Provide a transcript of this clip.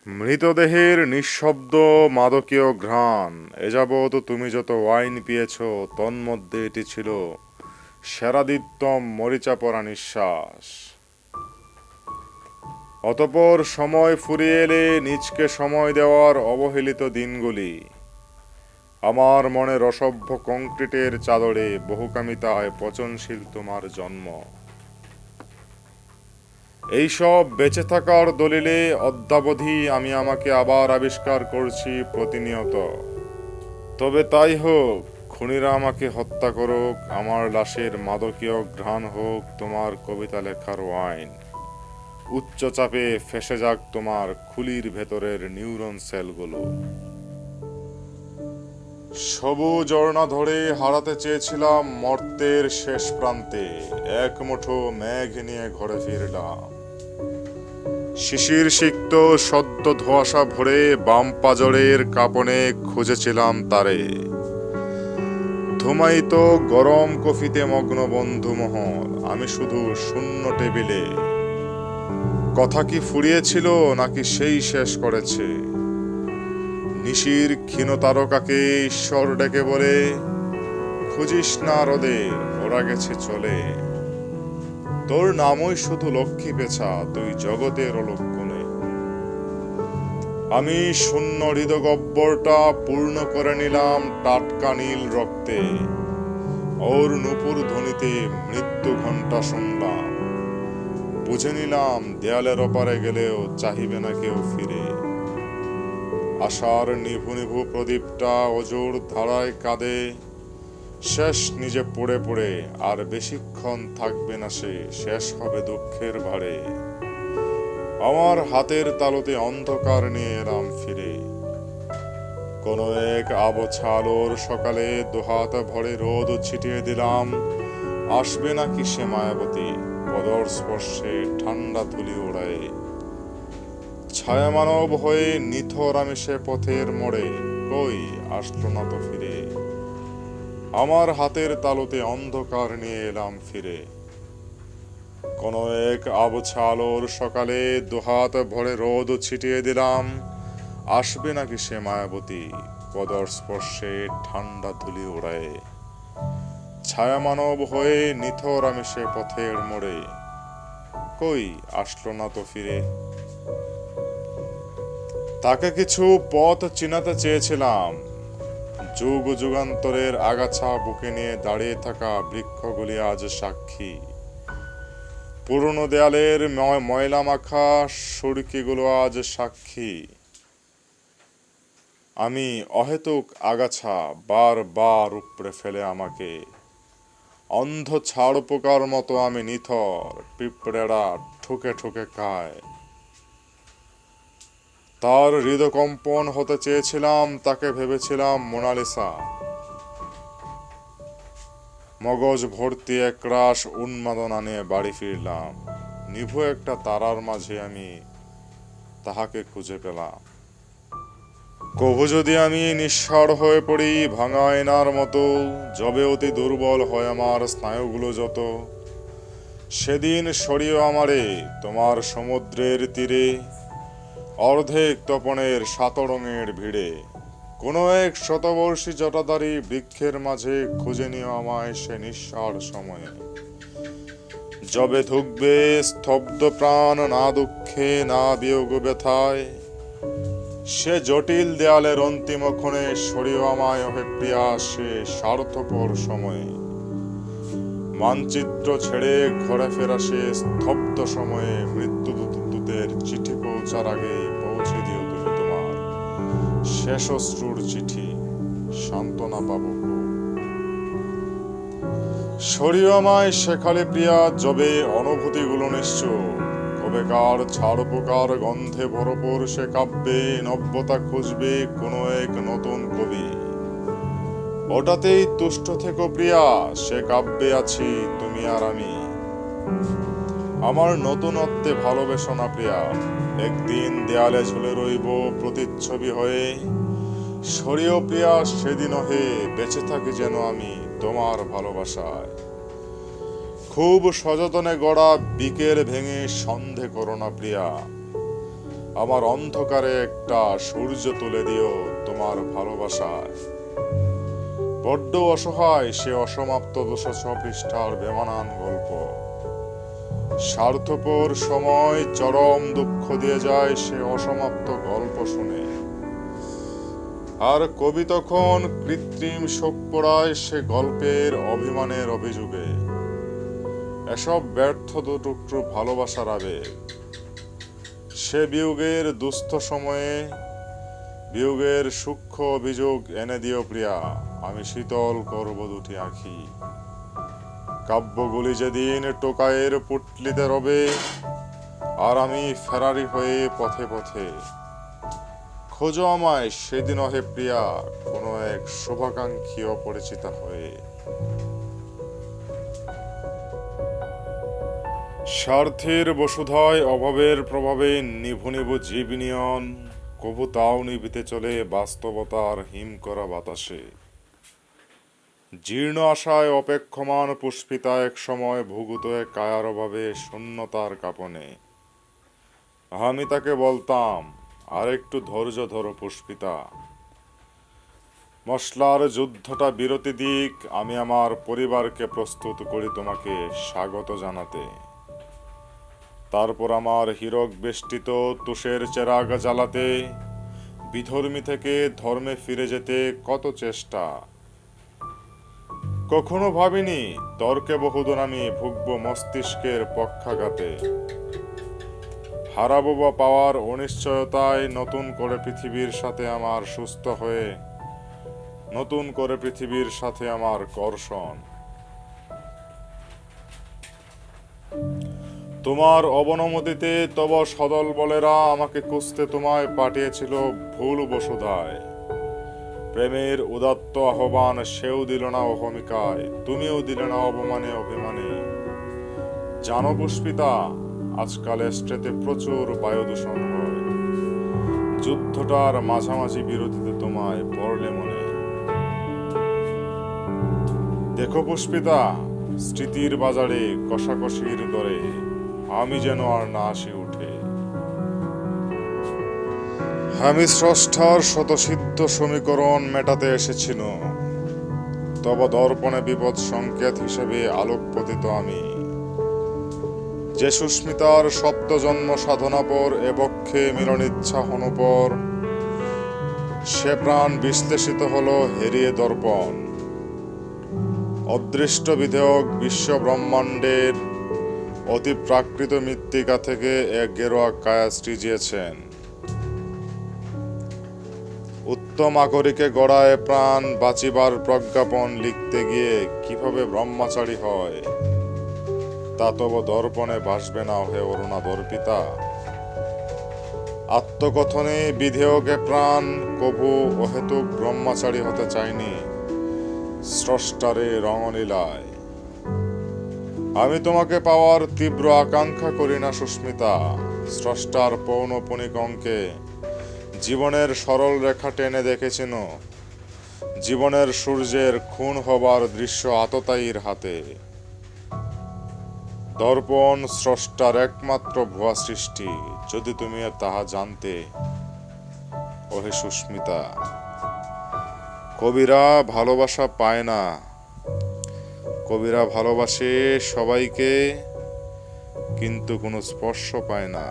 মৃতদেহের নিঃশব্দ মাদকীয় ঘ্রাণ। এ যাবৎ তুমি যত ওয়াইন পিয়েছ, তন্মধ্যে এটি ছিল সেরাদিত্যম মরিচা পড়া নিঃশ্বাস। অতপর সময় ফুরিয়ে এলে নিজকে সময় দেওয়ার অবহেলিত দিনগুলি। আমার মনে রসভ্য কংক্রিটের চাদরে বহুকামিতায় পচনশীল তোমার জন্ম। এইসব বেঁচে থাকার দলিলে অদ্যাবধি আমি আমাকে আবার আবিষ্কার করছি প্রতিনিয়ত। তবে তাই হোক, খুনিরা আমাকে হত্যা করুক, আমার লাশের মাদকীয় ঘ্রাণ হোক তোমার কবিতা লেখার ওয়াইন। উচ্চ চাপে ফেসে যাক তোমার খুলির ভেতরের নিউরন সেলগুলো। সবুজ অরণা ধরে হারাতে চেয়েছিলাম মর্তের শেষ প্রান্তে, এক মুঠো মেঘ নিয়ে ঘরে ফিরলাম। শিশির সিক্ত সদ্য ধোঁয়াশা ভরে বাম পাজরের কাঁপনে খুঁজেছিলাম তারে। ধুমায়িত গরম কফিতে মগ্ন বন্ধু মহল, আমি শুধু শূন্য টেবিলে। কথা কি ফুরিয়েছিল নাকি সেই শেষ করেছে? নিশির ক্ষীণ তারকাকে ঈশ্বর ডেকে বলে, খুঁজিস না রোদে, ওরা গেছে চলে। তোর নামই শুধু লক্ষ্মী পেছা, তুই জগতের অলক্ষণে। আমি শূন্য হৃদগব্বরটা পূর্ণ করে নিলাম টাটকা নীল রক্তে। ওর নূপুর ধ্বনিতে মৃত্যু ঘণ্টা শুনলাম। বুঝে নিলাম দেয়ালের ওপারে গেলেও চাহিবে না কেউ ফিরে। আশার নিভু নিভু প্রদীপটা অজোর ধারায় কাঁদে। শেষ নিজে পড়ে পড়ে আর বেশিক্ষণ থাকবে না সে, শেষ হবে দুঃখের ভারে। আমার হাতের তালুতে অন্ধকার নিয়ে এলাম ফিরে। কোন এক আবছা আলোর সকালে দুহাত ভরে রোদ ছিটিয়ে দিলাম। আসবে নাকি সে মায়াবতী, পদর স্পর্শে ঠান্ডা ধুলি ওড়ায়। ছায়া মানব হয়ে নিথর আমি সে পথের মোড়ে, কই আসলো না তো ফিরে। আমার হাতের তালুতে অন্ধকার নিয়ে এলাম ফিরে। কোন এক আবছা আলোর সকালে দুহাত ভরে রোদ ছিটিয়ে দিলাম। আসবে নাকি সে মায়াবতী, পদর স্পর্শে ঠান্ডা ধুলি ওড়ায়। ছায়া মানব হয়ে নিথর আমি সে পথের মোড়ে, কই আসলো না তো ফিরে। তাকে কিছু পথ চিনাতে চেয়েছিলাম। যুগ যুগান্তরের আগাছা বুকে নিয়ে দাঁড়িয়ে থাকা বৃক্ষগুলি আজ সাক্ষী। পুরনো দেয়ালের ময়লা মাখা সুরকিগুলো আজ সাক্ষী। আমি অহেতুক আগাছা বারবার উপড়ে ফেলে আমাকে। অন্ধ ছাড় পোকার মতো আমি নিথর, পিঁপড়েরা ঠুকে ঠুকে খায়। তার হৃদকম্পন হতে চেয়েছিলাম, তাকে ভেবেছিলাম মোনালিসা। মগজ ভর্তি একরাশ উন্মাদনা নিয়ে বাড়ি ফিরলাম। নিভু একটা তারার মাঝে আমি তাহাকে খুঁজে পেলাম। কভু যদি আমি নিঃস্বার হয়ে পড়ি ভাঙা আয়নার মতো, যবে অতি দুর্বল হয় আমার স্নায়ুগুলো যত, সেদিন সরিয়ে আমারে তোমার সমুদ্রের তীরে, অর্ধেক তপনের সাতরঙের ভিড়ে। কোনো এক শতবর্ষী জটাধারী বৃক্ষের মাঝে খুঁজে নিও আমায় সে নিঃসার সময়ে। যবে ধুকবে স্তব্ধ প্রাণ, না দুঃখে না বিয়োগ ব্যথায়, সে জটিল দেয়ালের অন্তিম ক্ষণে সরিয়ে আমায় ওহে প্রিয়া সে স্বার্থপর সময়ে। মানচিত্র ছেড়ে ঘরে ফেরা সে স্তব্ধ সময়ে, মৃত্যুদূতের চিঠি পৌঁছার আগে পৌঁছে দিও তুমি তোমার শেষ অশ্রুর চিঠি, সান্ত্বনা পাবো। সরিয়ে আমায় শেখালে প্রিয়া যবে অনুভূতিগুলো নিশ্চয়, কবেকার ছাড় পোকার গন্ধে ভরপুর সে কাব্যে নব্যতা খুঁজবে কোনো এক নতুন কবি। ওটাতেই তুষ্ট থেকো প্রিয়া, সে কাব্যে আছি তুমি আর আমি। আমার নতুনত্বে ভালোবেসো না প্রিয়া, একদিন দেয়ালে ঝুলে রইব প্রতিচ্ছবি হয়ে। সরিও প্রিয়া সেদিন হে, বেঁচে থাকি যেন আমি তোমার ভালোবাসায়। খুব সযতনে গড়া বিকেল ভেঙে সন্ধে করো না প্রিয়া। আমার অন্ধকারে একটা সূর্য তুলে দিও তোমার ভালোবাসায়। বড্ড অসহায় সে অসমাপ্ত 206 পৃষ্ঠার বেমানান গল্প। স্বার্থপর সময় চরম দুঃখ দিয়ে যায় সে অসমাপ্ত গল্প শুনে। আর কবি তখন কৃত্রিম শোক পোড়ায় সে গল্পের অভিমানের অভিযোগে। এসব ব্যর্থ দুটুকরো ভালোবাসার আবেগ। সে বিয়োগের দুস্থ সময়ে বিয়োগের সূক্ষ্ম অভিযোগ এনে দিও প্রিয়া, আমি শীতল করব দুটি আঁখি। কাব্যগুলি যেদিন টোকাইয়ের পুটলিতে রবে, আর আমি ফেরারি হয়ে পথে পথে। খোঁজো আমায় সেদিন হে প্রিয়া, কোনো এক শুভাকাঙ্ক্ষী অপরিচিতা হয়ে। স্বার্থের বসুধায় অভাবের প্রভাবে নিভু নিভু জীবনিয়ন, কবু তাও নিভিতে চলে বাস্তবতার হিম করা বাতাসে। জীর্ণ আশায় অপেক্ষমান পুষ্পিতা এক সময় ভুগুত কায়ার অভাবে শূন্যতার কাঁপনে। আমি তাকে বলতাম, আর একটু ধৈর্য ধরো পুষ্পিতা, মশলার যুদ্ধটা বিরতি দিক, আমি আমার পরিবারকে প্রস্তুত করি তোমাকে স্বাগত জানাতে। তারপর আমার হীরক বেষ্টিত তুষের চেরাগ জ্বালাতে, বিধর্মী থেকে ধর্মে ফিরে যেতে কত চেষ্টা। কখনো ভাবিনি তর্কে বহুদূর আমি ভুগব মস্তিষ্কের পক্ষাঘাতে। হারাবো বা পাওয়ার অনিশ্চয়তায় নতুন করে পৃথিবীর সাথে আমার সুস্থ হয়ে, নতুন করে পৃথিবীর সাথে আমার কর্ষণ। তোমার অবনমতিতে তব সদল বলেরা আমাকে খুঁজতে তোমায় পাঠিয়েছিল ভুল বসুধায়। প্রেমের উদাত্ত আহ্বান সেও দিল না অহমিকায়, তুমিও দিলে না অবমানে অভিমানে। জানো পুষ্পিতা, আজকাল এস্টেটে প্রচুর বায়ু দূষণ হয়। যুদ্ধটার মাঝামাঝি বিরতিতে তোমায় পড়লে মনে। দেখো পুষ্পিতা, স্মৃতির বাজারে কষাকষির দরে আমি যেন আর না আসি উঠে। আমি স্রষ্টার শতসিদ্ধ সমীকরণ মেটাতে এসেছিল, তব দর্পণে বিপদ সংকেত হিসেবে আলোকপতিত আমি। যে সুস্মিতার সপ্ত জন্ম সাধনা পর এ বক্ষে মিলনিচ্ছা হনপর, সে প্রাণ বিশ্লেষিত হলো হেরিয়ে দর্পণ। অদৃষ্ট বিধেয়ক বিশ্ব ব্রহ্মাণ্ডের অতি প্রাকৃত মৃত্তিকা থেকে এক গেরুয়া কায়া সৃজিয়েছেন। উত্তম আকরিকে গড়ায় প্রাণ বাঁচিবার প্রজ্ঞাপন লিখতে গিয়ে কিভাবে ব্রহ্মচারী হয়, তা তব দর্পণে ভাসবে না হে অরুণা দর্পিতা। আত্মকথনে বিধেয়কে প্রাণ কভু অহেতুক ব্রহ্মচারী হতে চাইনি স্রষ্টারে রঙলীলায়। আমি তোমাকে পাওয়ার তীব্র আকাঙ্ক্ষা করি না সুস্মিতা, স্রষ্টার পৌনপুনিক অঙ্কে জীবনের সরল রেখা টেনে দেখেছিল। জীবনের সূর্যের খুন হবার দৃশ্য আততায়ীর হাতে। দর্পণ স্রষ্টার একমাত্র ভুয়া সৃষ্টি, যদি তুমি তাহা জানতে ওহে সুস্মিতা। কবিরা ভালোবাসা পায় না, কবিরা ভালোবাসে সবাইকে, কিন্তু কোনো স্পর্শ পায় না।